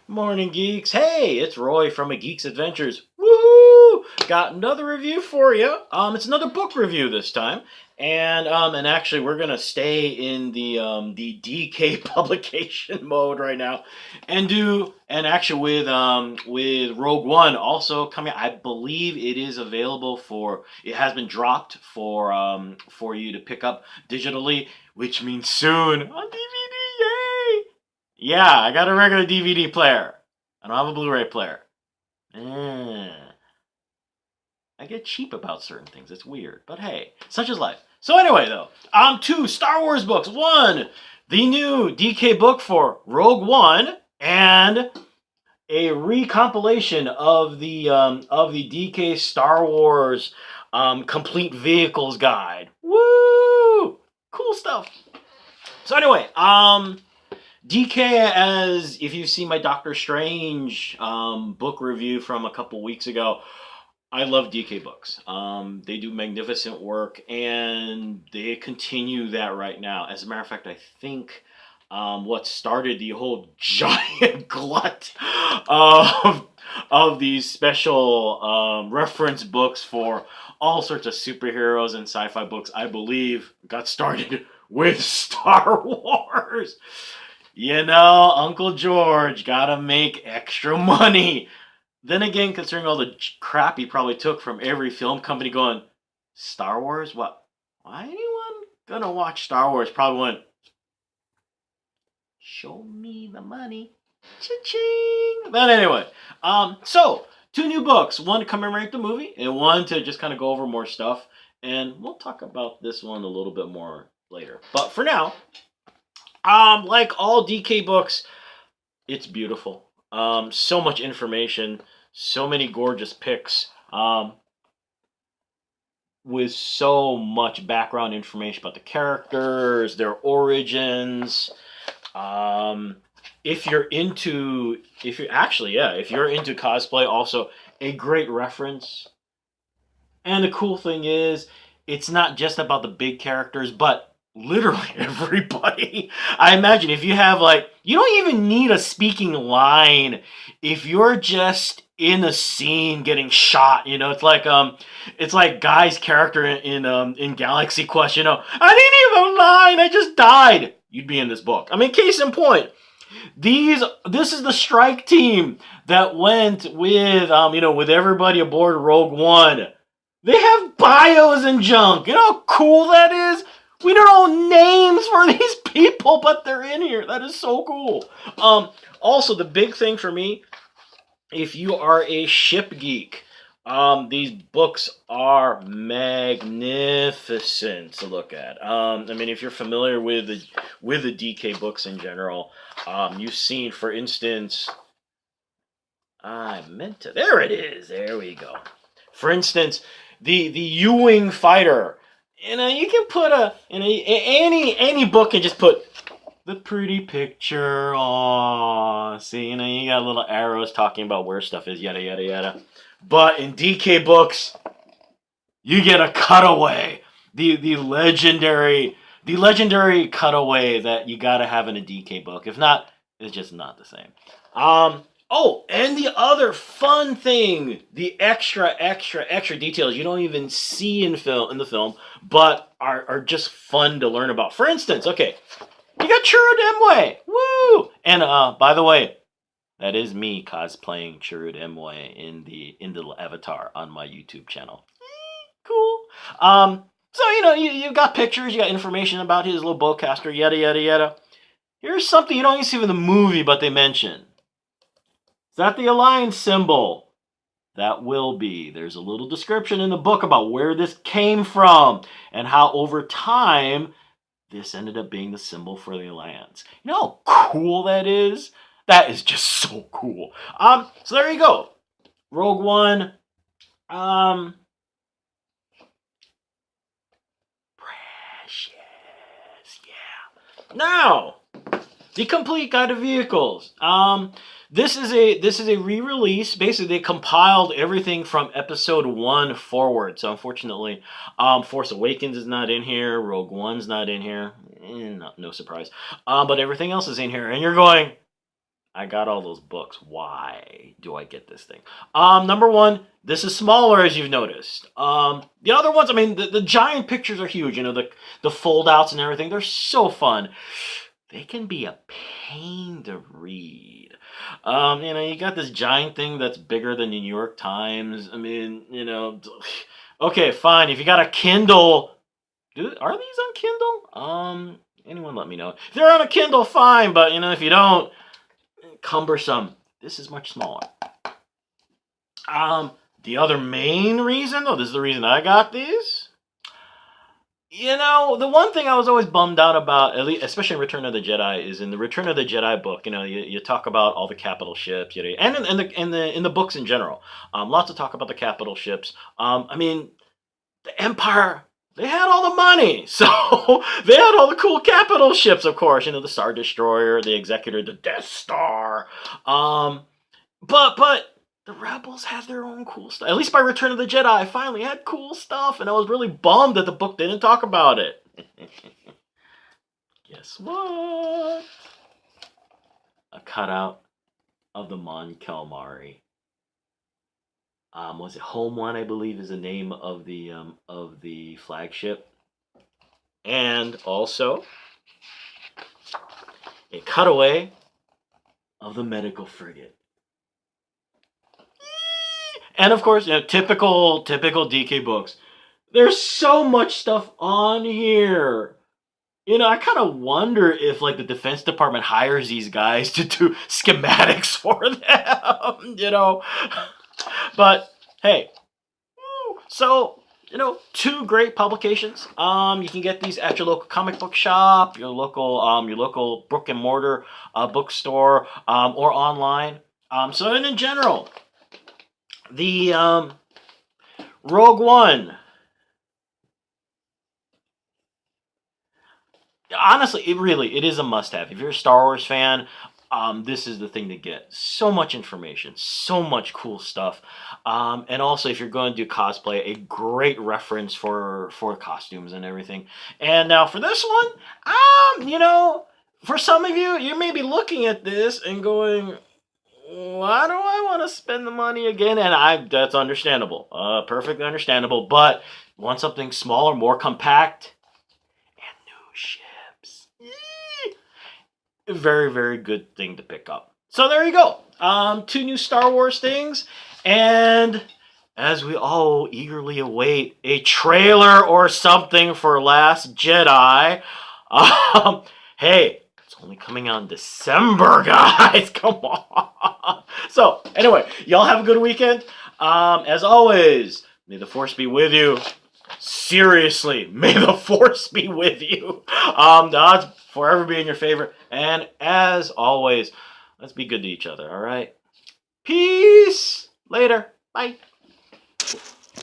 Morning, geeks. Hey, it's Roy from A Geek's Adventures. Woo! Got another review for you. It's another book review this time, and actually, we're gonna stay in the DK publication mode right now, and actually with Rogue One also coming. I believe it is available for. It has been dropped for you to pick up digitally, which means soon on DVD. Yay! Yeah, I got a regular DVD player. I don't have a Blu-ray player. Eh, I get cheap about certain things. It's weird, but hey, such is life. So anyway, though, two Star Wars books. One, the new DK book for Rogue One, and a recompilation of the DK Star Wars complete vehicles guide. Woo! Cool stuff. So anyway, DK, as if you've seen my Doctor Strange book review from a couple weeks ago, I love DK books. They do magnificent work, and they continue that right now. As a matter of fact, I think what started the whole giant glut of these special reference books for all sorts of superheroes and sci-fi books, I believe, got started with Star Wars. You know, Uncle George gotta make extra money. Then again, considering all the crap he probably took from every film company going, Star Wars? What? Why anyone gonna watch Star Wars? Probably went, show me the money. Cha-ching! But anyway, so two new books. One to commemorate the movie, and one to just kind of go over more stuff. And we'll talk about this one a little bit more later. But for now, like all DK books, it's beautiful. So much information, so many gorgeous pics, with so much background information about the characters, their origins. Um, if you're into cosplay, also a great reference. And the cool thing is, it's not just about the big characters, but literally everybody. I imagine if you have like, you don't even need a speaking line if you're just in a scene getting shot. You know, it's like Guy's character in Galaxy Quest. You know, I didn't even have a line. I just died. You'd be in this book. I mean, case in point, this is the strike team that went with with everybody aboard Rogue One. They have bios and junk. You know how cool that is? We don't know names for these people, but they're in here. That is so cool. Also, the big thing for me, if you are a ship geek, these books are magnificent to look at. I mean, if you're familiar with the DK books in general, you've seen, for instance, I meant to. There it is. There we go. For instance, the U-wing fighter. You know, you can put any book and just put the pretty picture. Aw, see, you know, you got little arrows talking about where stuff is, yada yada yada. But in DK books, you get a cutaway. The legendary cutaway that you gotta have in a DK book. If not, it's just not the same. Oh, and the other fun thing, the extra details you don't even see in the film, but are just fun to learn about. For instance, okay, you got Chirrut Imwe. Woo! And by the way, that is me cosplaying Chirrut Imwe in the avatar on my YouTube channel. Cool. So you know, you got pictures, you got information about his little bowcaster, yada yada yada. Here's something you don't even see in the movie, but they mention. Is that the Alliance symbol? That will be. There's a little description in the book about where this came from and how over time this ended up being the symbol for the Alliance. You know how cool that is? That is just so cool. So there you go. Rogue One. Precious. Yeah. Now, the complete guide of vehicles. This is a re-release. Basically, they compiled everything from episode 1 forward. So unfortunately, Force Awakens is not in here. Rogue One's not in here. No surprise. But everything else is in here, and you're going, I got all those books. Why do I get this thing? Number one, this is smaller as you've noticed. The other ones, I mean, the giant pictures are huge. You know, the fold outs and everything. They're so fun. They can be a pain to read. You know, you got this giant thing that's bigger than the New York Times. I mean, you know, okay, fine. If you got a Kindle, are these on Kindle? Anyone let me know. If they're on a Kindle, fine. But you know, if you don't, cumbersome. This is much smaller. The other main reason, though, this is the reason I got these. You know, the one thing I was always bummed out about, at least, especially in Return of the Jedi, is in the Return of the Jedi book. You know, you talk about all the capital ships, you know, and in the books in general, lots of talk about the capital ships. I mean, the Empire, they had all the money, so they had all the cool capital ships, of course. You know, the Star Destroyer, the Executor, the Death Star. But the Rebels had their own cool stuff. At least by Return of the Jedi, I finally had cool stuff, and I was really bummed that the book didn't talk about it. Guess what? A cutout of the Mon Calamari. Was it Home One? I believe is the name of the flagship, and also a cutaway of the medical frigate. And of course, you know, typical DK books. There's so much stuff on here. You know, I kind of wonder if like the Defense Department hires these guys to do schematics for them. You know, but hey, so you know, two great publications. You can get these at your local comic book shop, your local brick and mortar bookstore, or online. So in general, the Rogue One. Honestly, it is a must-have. If you're a Star Wars fan, this is the thing to get. So much information, so much cool stuff, and also if you're going to do cosplay, a great reference for costumes and everything. And now for this one, you know, for some of you, you may be looking at this and going, why do I want to spend the money again? And that's understandable, perfectly understandable. But want something smaller, more compact, and new ships. Very, very good thing to pick up. So there you go. Two new Star Wars things, and as we all eagerly await a trailer or something for Last Jedi, hey. Only coming out in December, guys. Come on. So, anyway, y'all have a good weekend. As always, may the Force be with you. Seriously, may the Force be with you. The odds forever be in your favor. And as always, let's be good to each other, all right? Peace. Later. Bye.